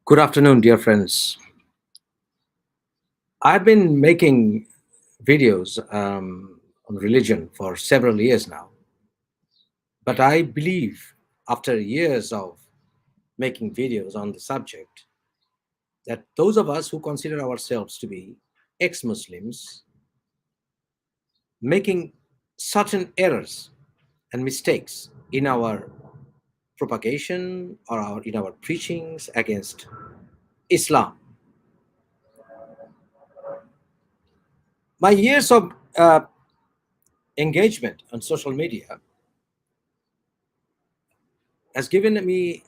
Good afternoon, dear friends. I've been making videos on religion for several years now, but I believe after years of making videos on the subject that those of us who consider ourselves to be ex Muslims making certain errors and mistakes in our propagation or in our preachings against Islam. My years of engagement on social media has given me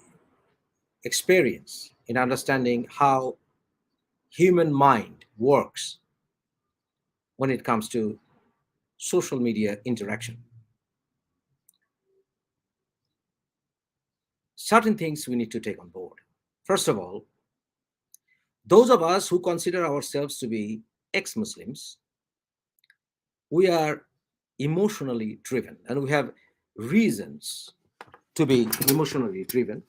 experience in understanding how human mind works when it comes to social media interaction. Certain things we need to take on board. First of all, those of us who consider ourselves to be ex-Muslims, we are emotionally driven and we have reasons to be emotionally driven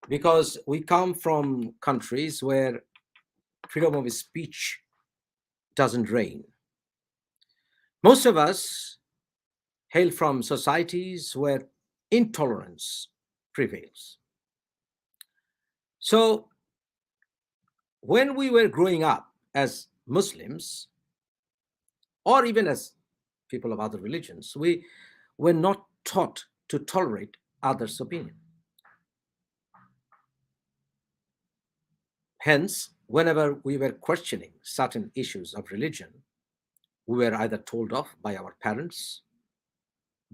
because we come from countries where freedom of speech doesn't reign. Most of us hail from societies where intolerance prevails. So, when we were growing up as Muslims, or even as people of other religions, we were not taught to tolerate others' opinion. Hence, whenever we were questioning certain issues of religion, we were either told off by our parents,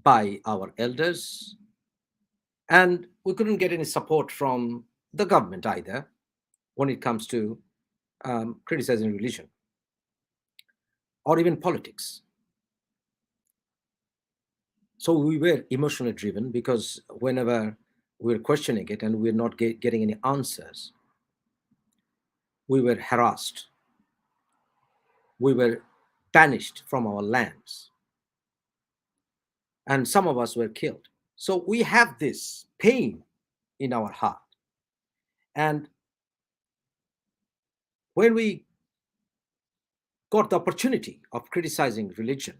by our elders, and we couldn't get any support from the government either when it comes to criticizing religion or even politics. So we were emotionally driven because whenever we were questioning it and we were not getting any answers, we were harassed. We were banished from our lands. And some of us were killed. So we have this pain in our heart. And when we got the opportunity of criticizing religion,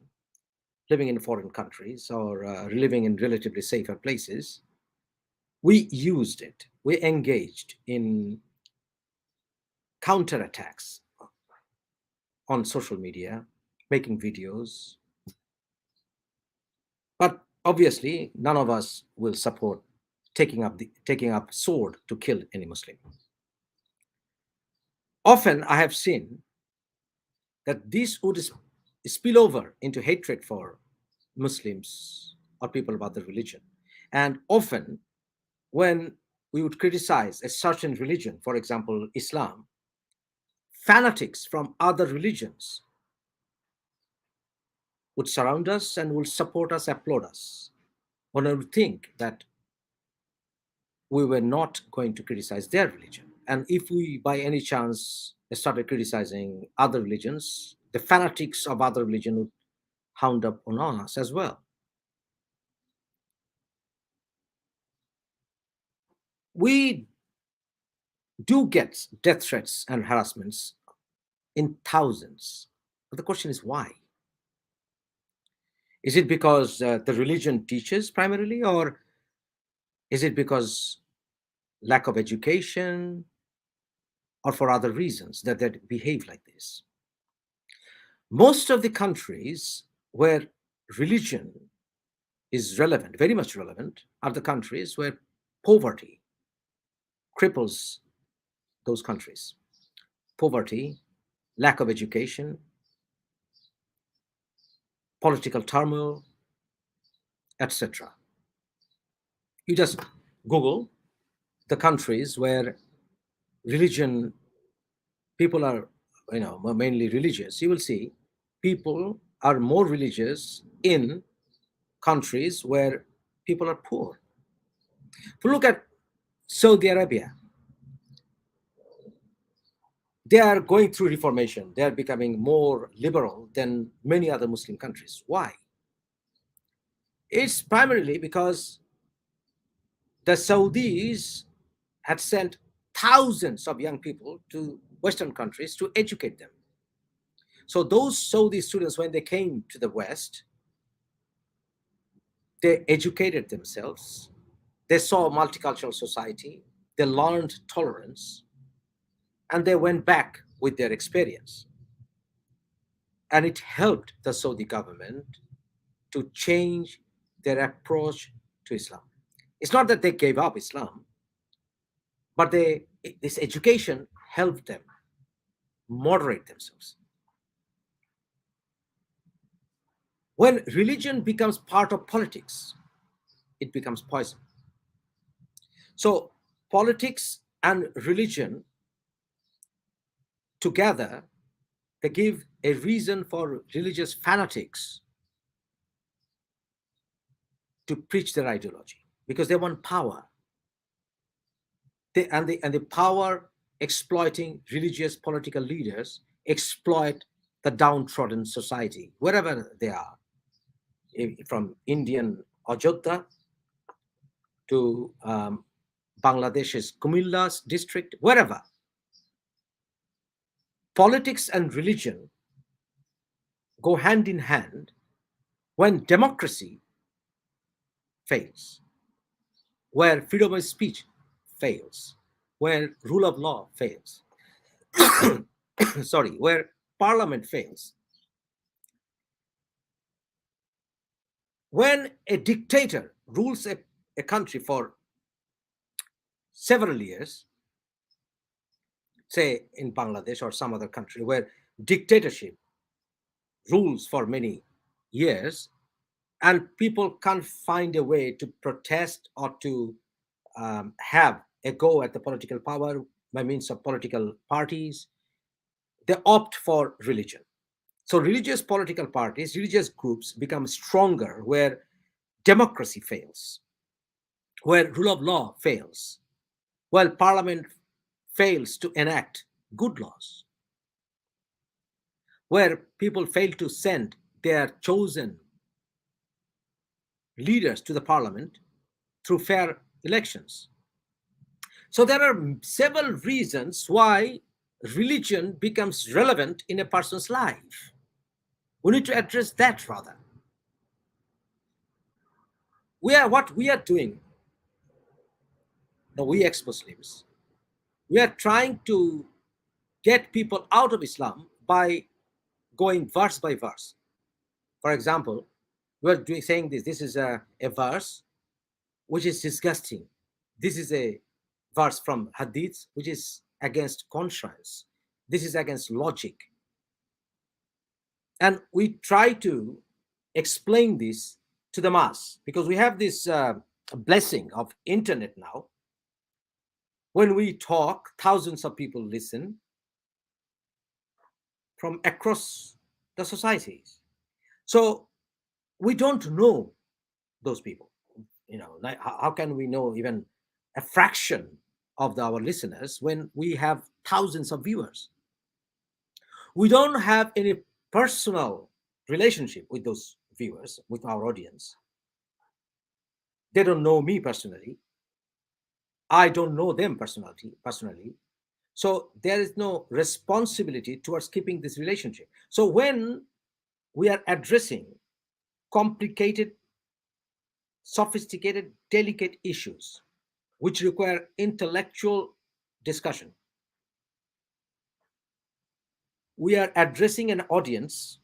living in foreign countries or living in relatively safer places, we used it. We engaged in counterattacks on social media, making videos. But obviously, none of us will support taking up sword to kill any Muslim. Often, I have seen that this would spill over into hatred for Muslims or people of other religion. And often, when we would criticize a certain religion, for example, Islam, fanatics from other religions would surround us and will support us, applaud us, when I would think that we were not going to criticize their religion. And if we, by any chance, started criticizing other religions, the fanatics of other religion would hound up on us as well. We do get death threats and harassments in thousands. But the question is why? Is it because the religion teaches primarily, or is it because lack of education, or for other reasons that they behave like this? Most of the countries where religion is relevant, very much relevant, are the countries where poverty cripples those countries. Poverty, lack of education, political turmoil, etc. You just Google the countries where religion, people are, mainly religious. You will see people are more religious in countries where people are poor. If you look at Saudi Arabia, they are going through reformation. They are becoming more liberal than many other Muslim countries. Why? It's primarily because the Saudis had sent thousands of young people to Western countries to educate them. So those Saudi students, when they came to the West, they educated themselves. They saw multicultural society. They learned tolerance, and they went back with their experience. And it helped the Saudi government to change their approach to Islam. It's not that they gave up Islam, but this education helped them moderate themselves. When religion becomes part of politics, it becomes poison. So politics and religion together, they give a reason for religious fanatics to preach their ideology because they want power. And the power exploiting religious political leaders exploit the downtrodden society wherever they are, from Indian Ajodha to Bangladesh's Kumilla's district, wherever. Politics and religion go hand in hand when democracy fails, where freedom of speech fails, where rule of law fails, sorry, where parliament fails. When a dictator rules a country for several years, say in Bangladesh or some other country where dictatorship rules for many years, and people can't find a way to protest or to have a go at the political power by means of political parties, they opt for religion. So religious political parties, religious groups become stronger where democracy fails, where rule of law fails, while parliament fails to enact good laws, where people fail to send their chosen leaders to the parliament through fair elections. So there are several reasons why religion becomes relevant in a person's life. We need to address that rather. What we are doing, we ex-Muslims, we are trying to get people out of Islam by going verse by verse. For example, saying this. This is a verse which is disgusting. This is a verse from Hadith which is against conscience. This is against logic. And we try to explain this to the mass because we have this blessing of internet now. When we talk, thousands of people listen from across the societies. So we don't know those people. Like, how can we know even a fraction of our listeners when we have thousands of viewers? We don't have any personal relationship with those viewers, with our audience. They don't know me personally. I don't know them personally. So there is no responsibility towards keeping this relationship. So when we are addressing complicated, sophisticated, delicate issues which require intellectual discussion, we are addressing an audience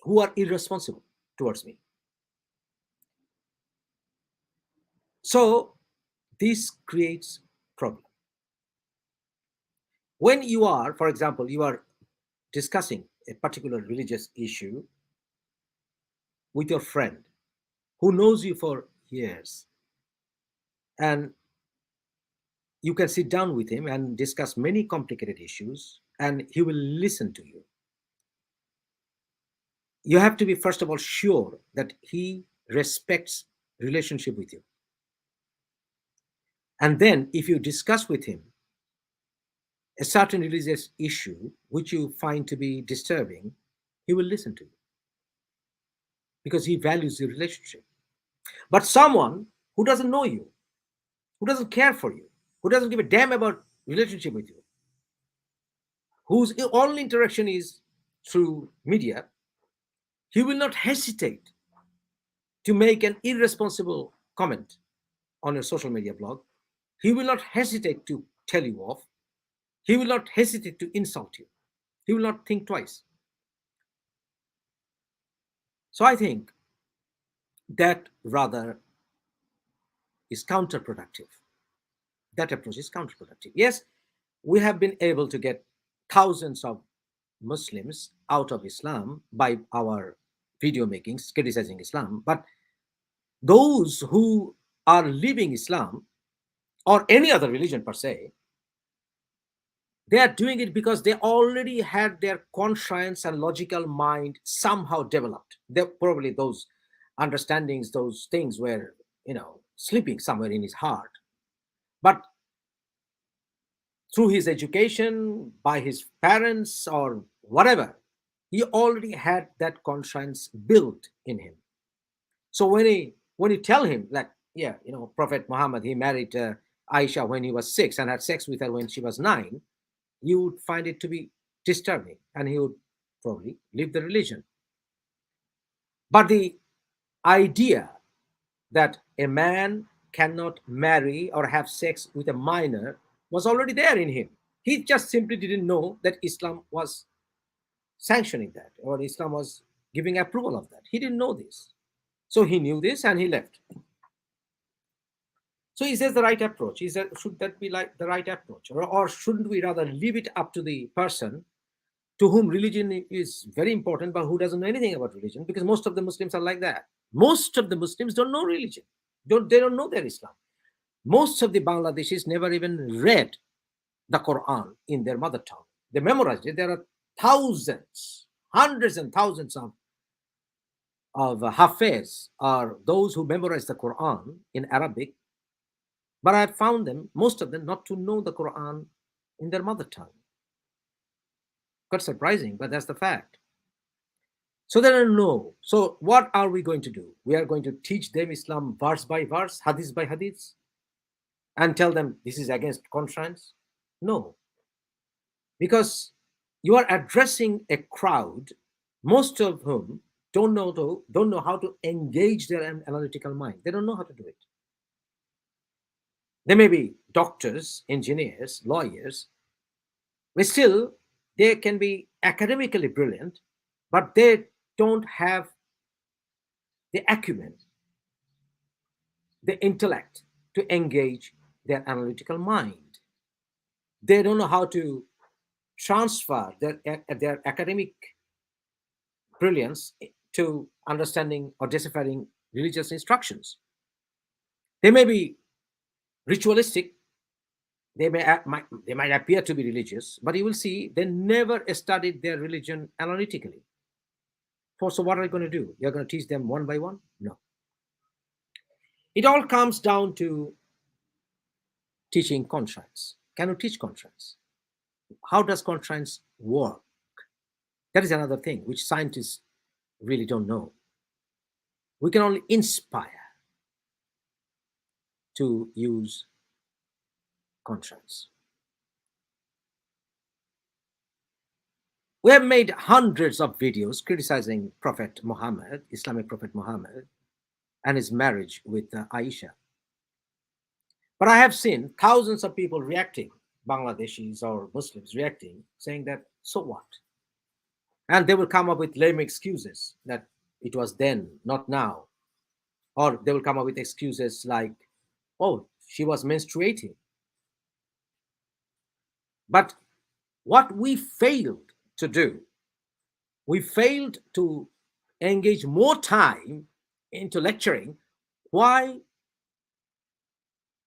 who are irresponsible towards me. So this creates problem. When you are, for example, you are discussing a particular religious issue with your friend who knows you for years, and you can sit down with him and discuss many complicated issues, and he will listen to you. You have to be, first of all, sure that he respects relationship with you. And then if you discuss with him a certain religious issue which you find to be disturbing, he will listen to you because he values the relationship. But someone who doesn't know you, who doesn't care for you, who doesn't give a damn about relationship with you, whose only interaction is through media, he will not hesitate to make an irresponsible comment on your social media blog. He will not hesitate to tell you off. He will not hesitate to insult you. He will not think twice. So I think that rather is counterproductive. That approach is counterproductive. Yes, we have been able to get thousands of Muslims out of Islam by our video makings criticizing Islam, but those who are leaving Islam or any other religion per se, they are doing it because they already had their conscience and logical mind somehow developed. They probably those understandings, those things were, sleeping somewhere in his heart. But through his education, by his parents or whatever, he already had that conscience built in him. So when you tell him like, yeah, Prophet Muhammad, he married Aisha when he was 6 and had sex with her when she was 9, you would find it to be disturbing, and he would probably leave the religion. But the idea that a man cannot marry or have sex with a minor was already there in him. He just simply didn't know that Islam was sanctioning that, or Islam was giving approval of that. He didn't know this. So he knew this and he left. So is that the right approach? Should that be like the right approach? Or shouldn't we rather leave it up to the person to whom religion is very important, but who doesn't know anything about religion? Because most of the Muslims are like that. Most of the Muslims don't know religion. They don't know their Islam. Most of the Bangladeshis never even read the Quran in their mother tongue. They memorized it. There are thousands, hundreds and thousands of Hafiz, or those who memorize the Quran in Arabic. But I have found them, most of them, not to know the Quran in their mother tongue. Quite surprising, but that's the fact. So they don't know. So what are we going to do? We are going to teach them Islam verse by verse, hadith by hadith, and tell them this is against conscience? No. Because you are addressing a crowd, most of whom don't know how to engage their analytical mind. They don't know how to do it. They may be doctors, engineers, lawyers, but still they can be academically brilliant, but they don't have the acumen, the intellect to engage their analytical mind. They don't know how to transfer their academic brilliance to understanding or deciphering religious instructions. They may be ritualistic. They might appear to be religious, but you will see they never studied their religion analytically. So what are you going to do? You're going to teach them one by one? No. It all comes down to teaching conscience. Can you teach conscience? How does conscience work? That is another thing which scientists really don't know. We can only inspire to use conscience. We have made hundreds of videos criticizing Prophet Muhammad, Islamic Prophet Muhammad, and his marriage with Aisha. But I have seen thousands of people reacting, Bangladeshis or Muslims reacting, saying that, so what? And they will come up with lame excuses that it was then, not now. Or they will come up with excuses like, oh, she was menstruating. But what we failed to do, we failed to engage more time into lecturing why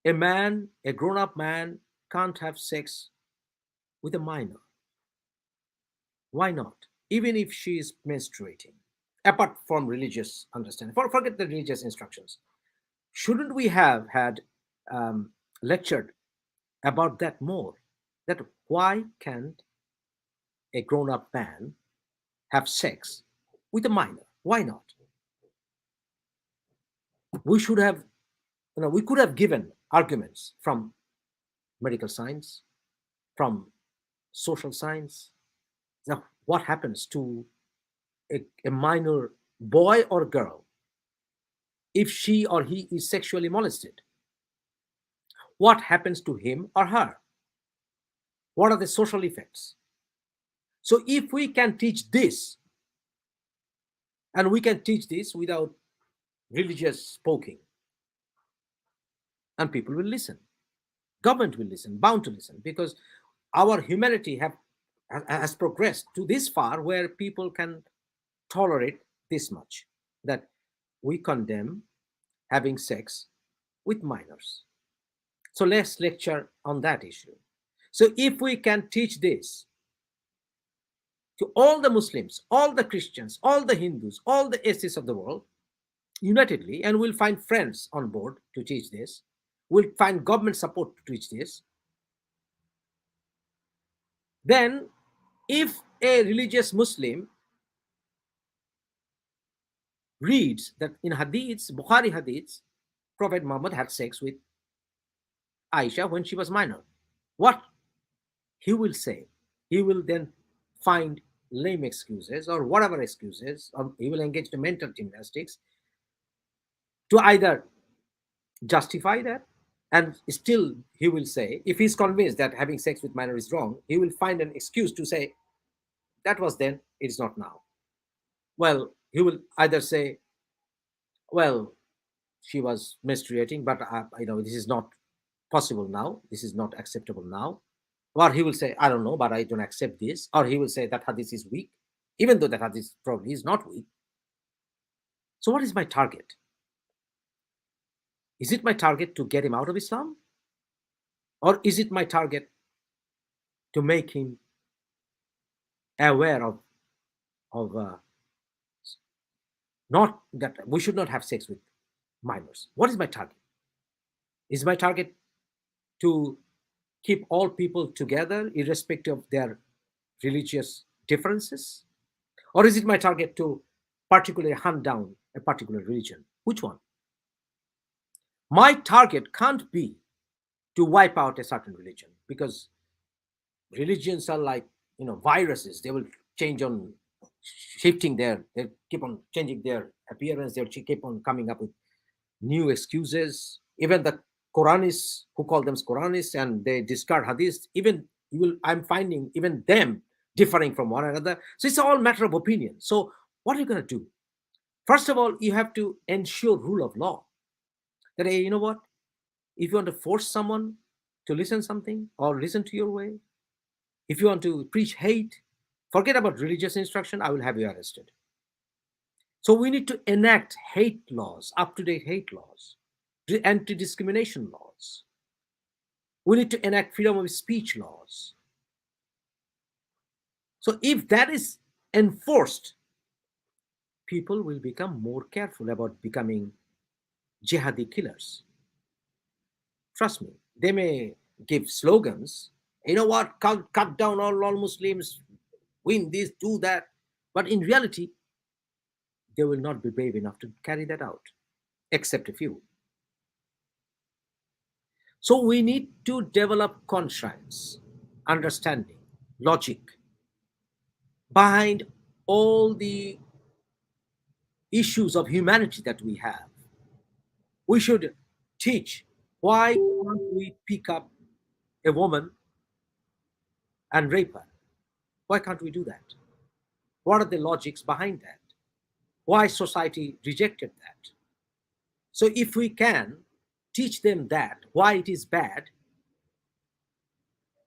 a man, a grown-up man, can't have sex with a minor. Why not? Even if she is menstruating, apart from religious understanding, forget the religious instructions. Shouldn't we have had lectured about that more? That why can't a grown-up man have sex with a minor? Why not? We should have, we could have given arguments from medical science, from social science. Now, what happens to a minor boy or girl if she or he is sexually molested? What happens to him or her? What are the social effects? So, if we can teach this, and we can teach this without religious poking, and people will listen, government will listen, bound to listen, because our humanity has progressed to this far where people can tolerate this much, that we condemn having sex with minors. So let's lecture on that issue. So if we can teach this to all the Muslims, all the Christians, all the Hindus, all the atheists of the world, unitedly, and we'll find friends on board to teach this, we'll find government support to teach this, then if a religious Muslim reads that in hadiths, Bukhari hadiths, Prophet Muhammad had sex with Aisha when she was minor, what he will say? He will then find lame excuses or whatever excuses, or he will engage in mental gymnastics to either justify that, and still he will say, if he's convinced that having sex with minor is wrong, he will find an excuse to say, that was then, it's not now. Well, he will either say, well, she was menstruating, but this is not possible now, this is not acceptable now. Or he will say, I don't know, but I don't accept this. Or he will say that hadith is weak, even though that hadith probably is not weak. So what is my target? Is it my target to get him out of Islam? Or is it my target to make him aware of not that we should not have sex with minors? What is my target? Is my target to keep all people together irrespective of their religious differences? Or is it my target to particularly hunt down a particular religion? Which one? My target can't be to wipe out a certain religion, because religions are like viruses. They will change on shifting they keep on changing their appearance. They'll keep on coming up with new excuses. Even the Quranists, who call them Quranists, and they discard hadith, even I'm finding even them differing from one another. So it's all matter of opinion. So what are you going to do? First of all, you have to ensure rule of law. That, hey, you know what? If you want to force someone to listen something or listen to your way, if you want to preach hate, forget about religious instruction, I will have you arrested. So we need to enact hate laws, up-to-date hate laws, anti-discrimination laws. We need to enact freedom of speech laws. So if that is enforced, people will become more careful about becoming jihadi killers. Trust me, they may give slogans, you know what, cut down all Muslims, win this, do that. But in reality, they will not be brave enough to carry that out, except a few. So we need to develop conscience, understanding, logic behind all the issues of humanity that we have. We should teach, why can't we pick up a woman and rape her? Why can't we do that? What are the logics behind that? Why society rejected that? So if we can teach them that, why it is bad,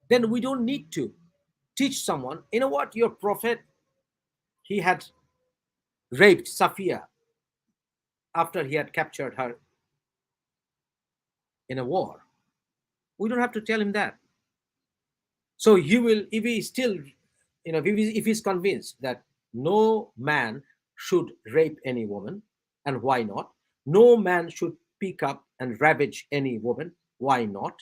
then we don't need to teach someone, you know what, your prophet, he had raped Safiya after he had captured her in a war. We don't have to tell him that. So he will, if he still, if he's convinced that no man should rape any woman, and why not? No man should pick up and ravage any woman, why not?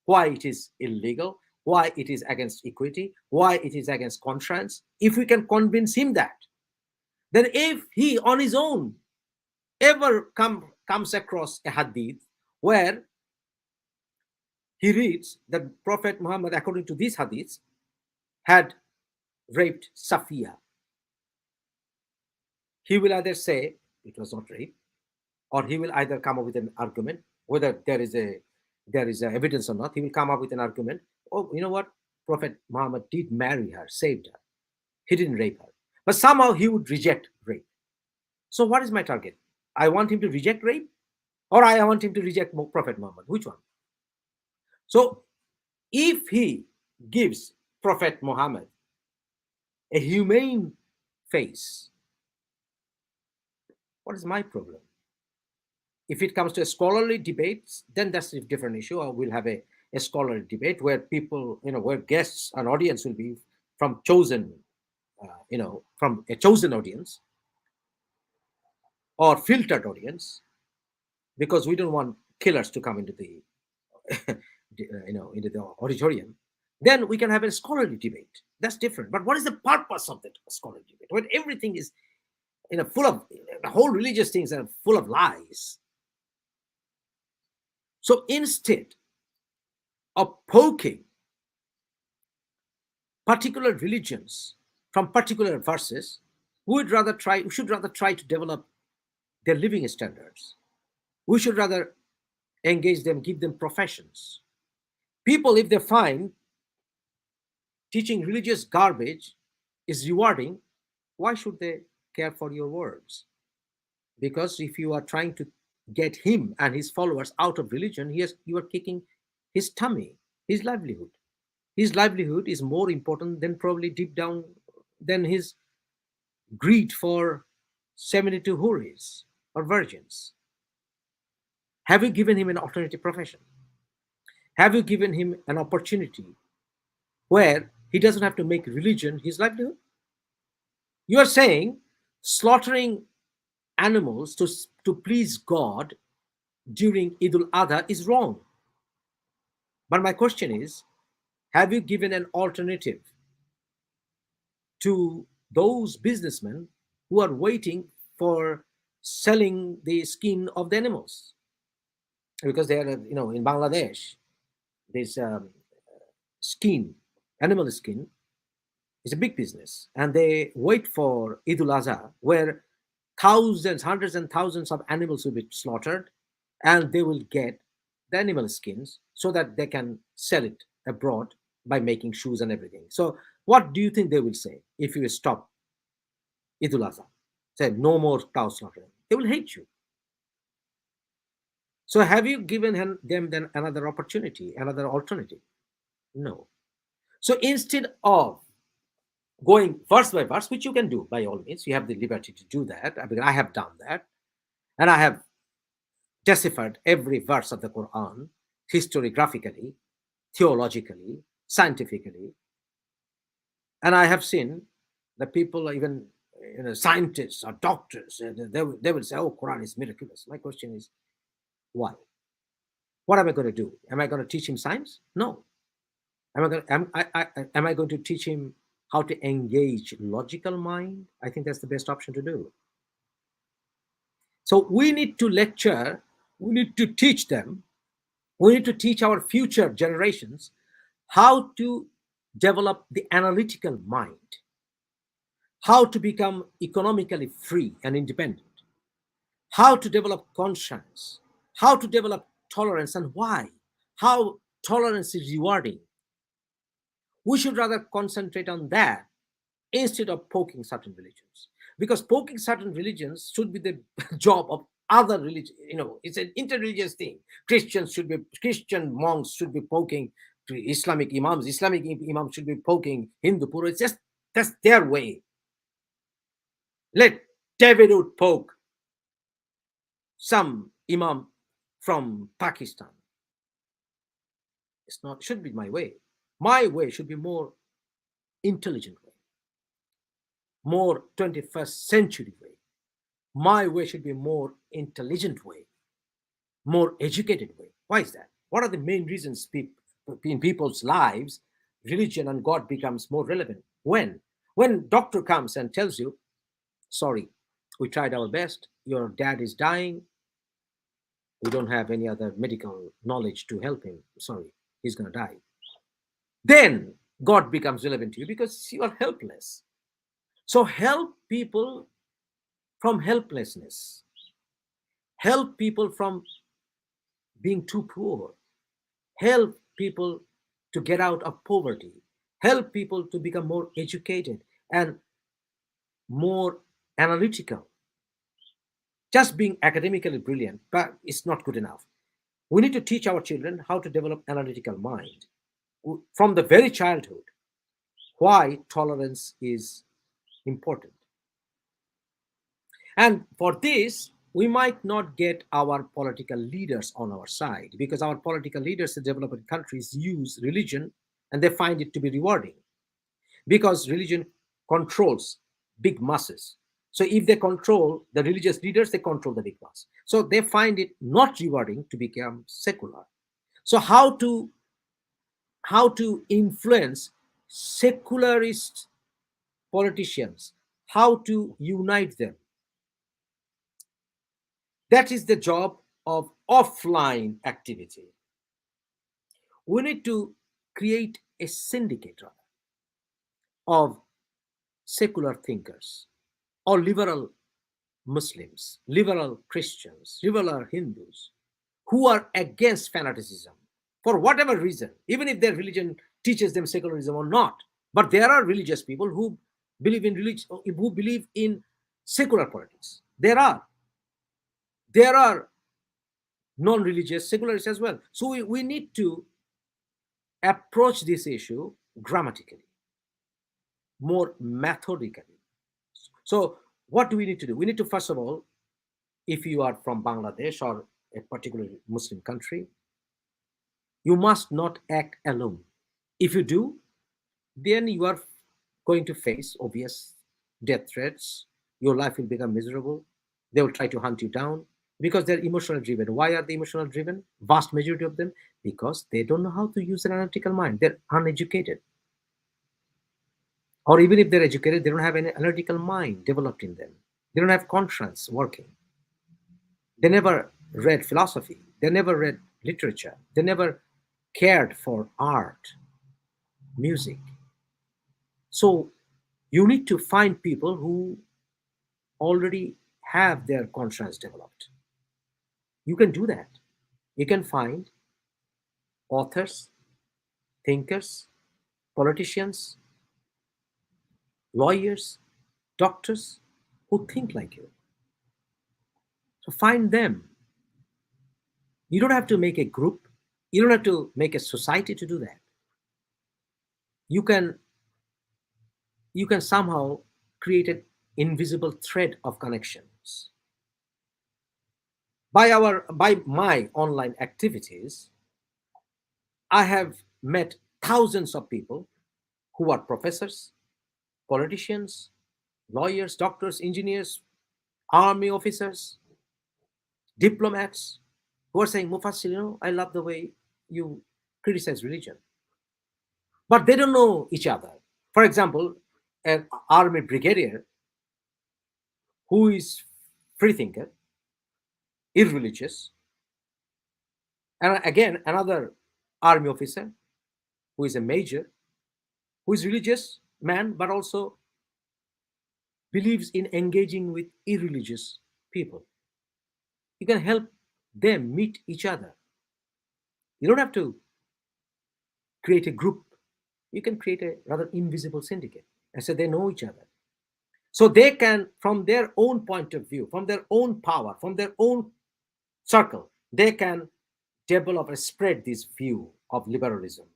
Why it is illegal? Why it is against equity? Why it is against conscience? If we can convince him that, then if he on his own ever comes across a hadith where he reads that Prophet Muhammad, according to these hadiths, had raped Safiya. He will either say it was not rape, or he will either come up with an argument, whether there is a evidence or not. He will come up with an argument. Oh, you know what? Prophet Muhammad did marry her, saved her. He didn't rape her. But somehow he would reject rape. So what is my target? I want him to reject rape, or I want him to reject Prophet Muhammad. Which one? So if he gives Prophet Muhammad a humane face, what is my problem? If it comes to a scholarly debates, then that's a different issue. Or we'll have a scholarly debate where people, where guests and audience will be from chosen, from a chosen audience or filtered audience, because we don't want killers to come into the, into the auditorium. Then we can have a scholarly debate. That's different. But what is the purpose of that scholarly debate? When everything is, full of, the whole religious things are full of lies. So instead of poking particular religions from particular verses, we should rather try to develop their living standards. We should rather engage them, give them professions. People, if they find teaching religious garbage is rewarding, why should they care for your words? Because if you are trying to get him and his followers out of religion, you are kicking his tummy, his livelihood. His livelihood is more important than probably deep down than his greed for 72 houris or virgins. Have you given him an alternative profession? Have you given him an opportunity where he doesn't have to make religion his livelihood? You are saying slaughtering animals to please God during Eid al-Adha is wrong. But my question is, have you given an alternative to those businessmen who are waiting for selling the skin of the animals? Because they are, in Bangladesh, this skin, animal skin, is a big business. And they wait for Eid al-Adha, where thousands, hundreds and thousands of animals will be slaughtered, and they will get the animal skins so that they can sell it abroad by making shoes and everything. So what do you think they will say if you stop Eid al-Adha? Say no more cow slaughtering. They will hate you. So have you given them then another opportunity, another alternative? No. So instead of going verse by verse, which you can do by all means, you have the liberty to do that. I mean, I have done that, and I have deciphered every verse of the Quran historiographically, theologically, scientifically, and I have seen that people, even scientists or doctors, they will say, "Oh, Quran is miraculous." My question is, why? What am I going to do? Am I going to teach him science? No. Am I going to teach him how to engage logical mind? I think that's the best option to do. So we need to lecture, we need to teach them, we need to teach our future generations how to develop the analytical mind, how to become economically free and independent, how to develop conscience, how to develop tolerance, and why, how tolerance is rewarding. We should rather concentrate on that instead of poking certain religions, because poking certain religions should be the job of other religion. It's an interreligious thing. Christian monks should be poking to Islamic imams should be poking Hindu Pura. It's just, that's their way. Let David would poke some imam from Pakistan. It's not, should be my way. My way should be more intelligent way, more 21st century way. My way should be more intelligent way, more educated way. Why is that? What are the main reasons in people's lives religion and God becomes more relevant? When doctor comes and tells you, sorry, we tried our best, your dad is dying, we don't have any other medical knowledge to help him, sorry, he's going to die. Then God becomes relevant to you because you are helpless. So help people from helplessness, help people from being too poor, help people to get out of poverty, help people to become more educated and more analytical. Just being academically brilliant, but it's not good enough. We need to teach our children how to develop analytical mind from the very childhood. Why tolerance is important. And for this, we might not get our political leaders on our side because our political leaders in developing countries use religion and they find it to be rewarding because religion controls big masses. So if they control the religious leaders, they control the big mass. So they find it not rewarding to become secular. So how to influence secularist politicians, how to unite them. That is the job of offline activity. We need to create a syndicate rather, of secular thinkers or liberal Muslims, liberal Christians, liberal Hindus who are against fanaticism for whatever reason, even if their religion teaches them secularism or not. But there are religious people who believe in religion, who believe in secular politics. There are non-religious secularists as well. So we need to approach this issue grammatically, more methodically. So what do we need to do? We need to, first of all, if you are from Bangladesh or a particular Muslim country, you must not act alone. If you do, then you are going to face obvious death threats. Your life will become miserable. They will try to hunt you down because they're emotional driven. Why are they emotional driven? Vast majority of them because they don't know how to use an analytical mind. They're uneducated. Or even if they're educated, they don't have any analytical mind developed in them. They don't have conscience working. They never read philosophy. They never read literature. They never cared for art, music. So you need to find people who already have their conscience developed. You can do that. You can find authors, thinkers, politicians, lawyers, doctors who think like you. So find them. You don't have to make a group. You don't have to make a society to do that. You can somehow create an invisible thread of connections. By my online activities, I have met thousands of people who are professors, politicians, lawyers, doctors, engineers, army officers, diplomats who are saying, Mufassil, I love the way you criticize religion. But they don't know each other. For example, an army brigadier who is free thinker, irreligious, and again another army officer who is a major, who is religious man but also believes in engaging with irreligious people. You can help them meet each other. You don't have to create a group. You can create a rather invisible syndicate. And so they know each other. So they can, from their own point of view, from their own power, from their own circle, they can develop and spread this view of liberalism.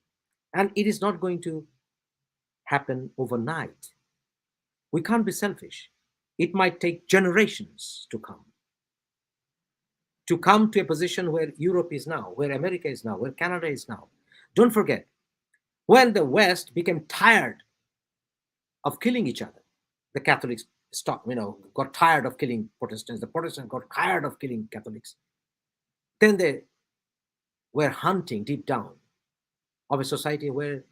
And it is not going to happen overnight. We can't be selfish. It might take generations to come to a position where Europe is now, where America is now, where Canada is now. Don't forget, when the West became tired of killing each other, the Catholics got tired of killing Protestants, the Protestants got tired of killing Catholics. Then they were hunting deep down of a society where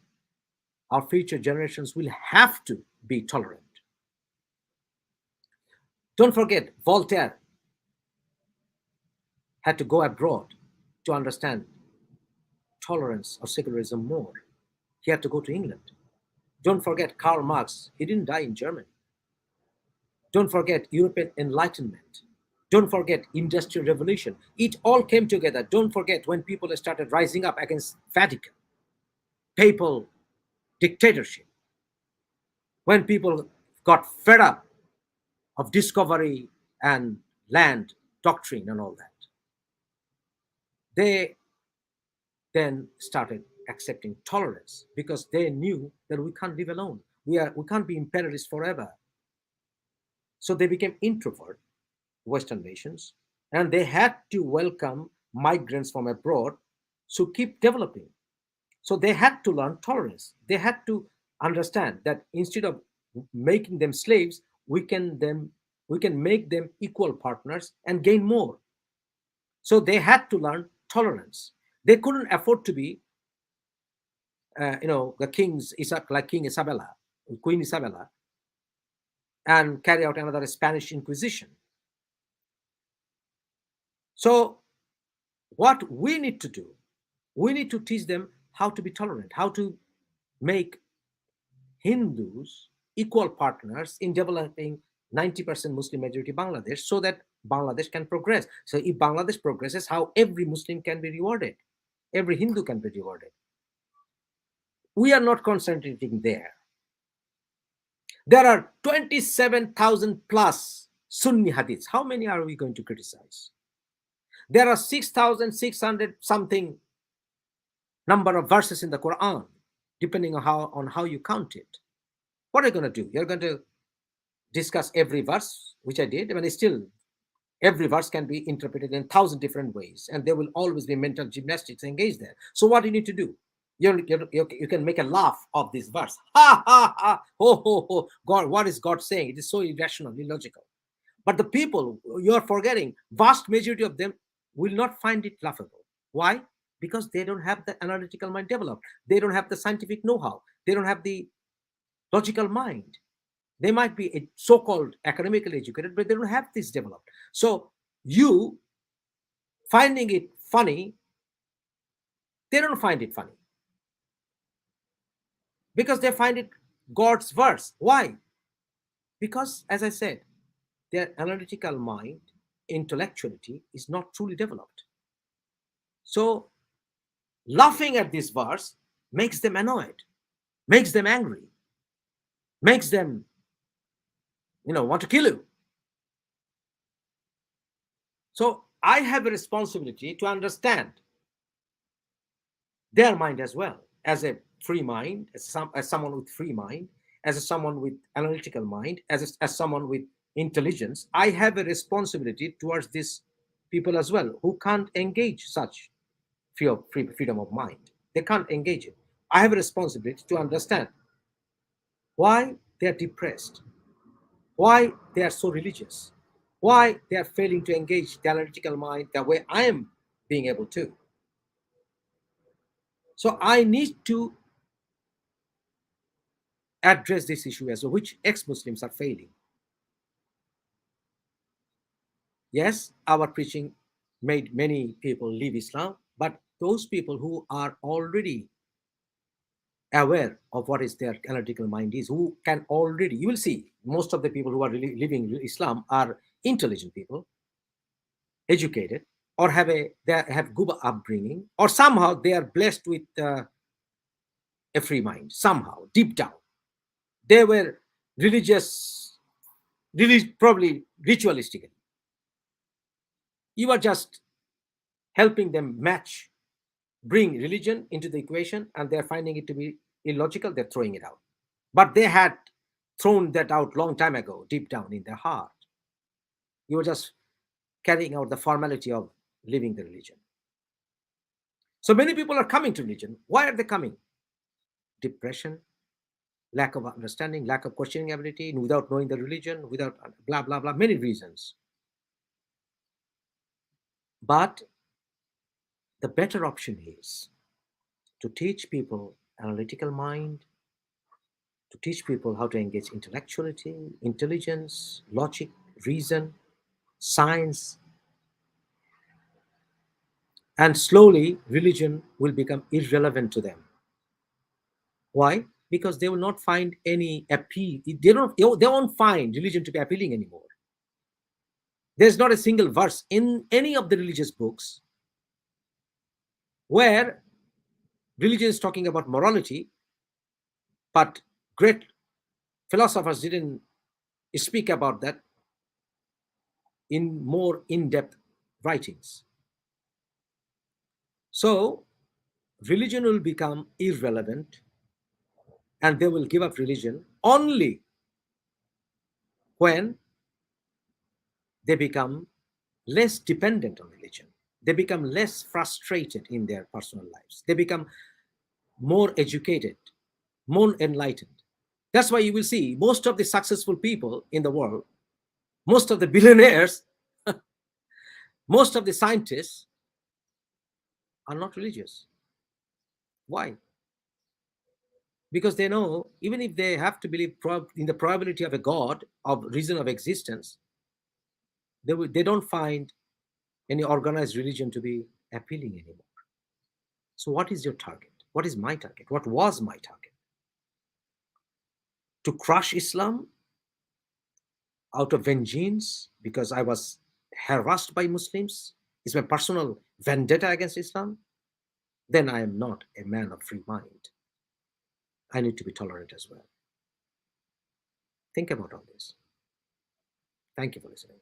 our future generations will have to be tolerant. Don't forget, Voltaire had to go abroad to understand tolerance or secularism more, he had to go to England. Don't forget Karl Marx, he didn't die in Germany. Don't forget European Enlightenment. Don't forget Industrial Revolution. It all came together. Don't forget when people started rising up against Vatican, papal dictatorship, when people got fed up of discovery and land doctrine and all that. They then started accepting tolerance because they knew that we can't live alone. We can't be imperialists forever. So they became introvert, Western nations, and they had to welcome migrants from abroad to keep developing. So they had to learn tolerance. They had to understand that instead of making them slaves, we can make them equal partners and gain more. So they had to learn tolerance. They couldn't afford to be, the like King Isabella, Queen Isabella, and carry out another Spanish Inquisition. So what we need to do, we need to teach them how to be tolerant, how to make Hindus equal partners in developing 90% Muslim majority Bangladesh so that Bangladesh can progress. So if Bangladesh progresses, how every Muslim can be rewarded, every Hindu can be rewarded. We are not concentrating there. There are 27,000 plus Sunni hadiths. How many are we going to criticize? There are 6,600 something number of verses in the Quran, depending on how you count it. What are you going to do? You're going to discuss every verse, which I did. I mean, still, every verse can be interpreted in 1,000 different ways, and there will always be mental gymnastics engaged there. So what do you need to do? You can make a laugh of this verse. Ha ha ha! Ho ho ho! God, what is God saying? It is so irrational, illogical. But the people you are forgetting, vast majority of them will not find it laughable. Why? Because they don't have the analytical mind developed. They don't have the scientific know-how. They don't have the logical mind. They might be so-called academically educated, but they don't have this developed. So you finding it funny, they don't find it funny because they find it God's verse. Why? Because, as I said, their analytical mind, intellectuality is not truly developed. So laughing at this verse makes them annoyed, makes them angry, makes them, want to kill you. So I have a responsibility to understand their mind as well, as a free mind, as someone with free mind, someone with analytical mind, as someone with intelligence. I have a responsibility towards these people as well who can't engage such freedom of mind. They can't engage it. I have a responsibility to understand why they are depressed, why they are so religious, why they are failing to engage the analytical mind the way I am being able to. So I need to address this issue as well, which ex-Muslims are failing. Yes, our preaching made many people leave Islam, but those people who are already aware of what is their analytical mind is, who can already, you will see most of the people who are really living Islam are intelligent people, educated, or they have good upbringing, or somehow they are blessed with a free mind. Somehow, deep down, they were religious, probably ritualistically. You are just helping them bring religion into the equation, and they're finding it to be illogical. They're throwing it out. But they had thrown that out long time ago, deep down in their heart. You were just carrying out the formality of living the religion. So many people are coming to religion. Why are they coming? Depression, lack of understanding, lack of questioning ability, without knowing the religion, without blah, blah, blah, many reasons. But the better option is to teach people analytical mind, to teach people how to engage intellectuality, intelligence, logic, reason, science, And slowly, religion will become irrelevant to them. Why? Because they will not find any appeal. They won't find religion to be appealing anymore. There's not a single verse in any of the religious books where religion is talking about morality, but great philosophers didn't speak about that in more in-depth writings. So religion will become irrelevant, and they will give up religion only when they become less dependent on religion. They become less frustrated in their personal lives. They become more educated, more enlightened. That's why you will see most of the successful people in the world, most of the billionaires, most of the scientists are not religious. Why? Because they know even if they have to believe in the probability of a God, of reason of existence, they don't find any organized religion to be appealing anymore. So, what is your target? What is my target? What was my target? To crush Islam out of vengeance because I was harassed by Muslims? Is my personal vendetta against Islam? Then I am not a man of free mind. I need to be tolerant as well. Think about all this. Thank you for listening.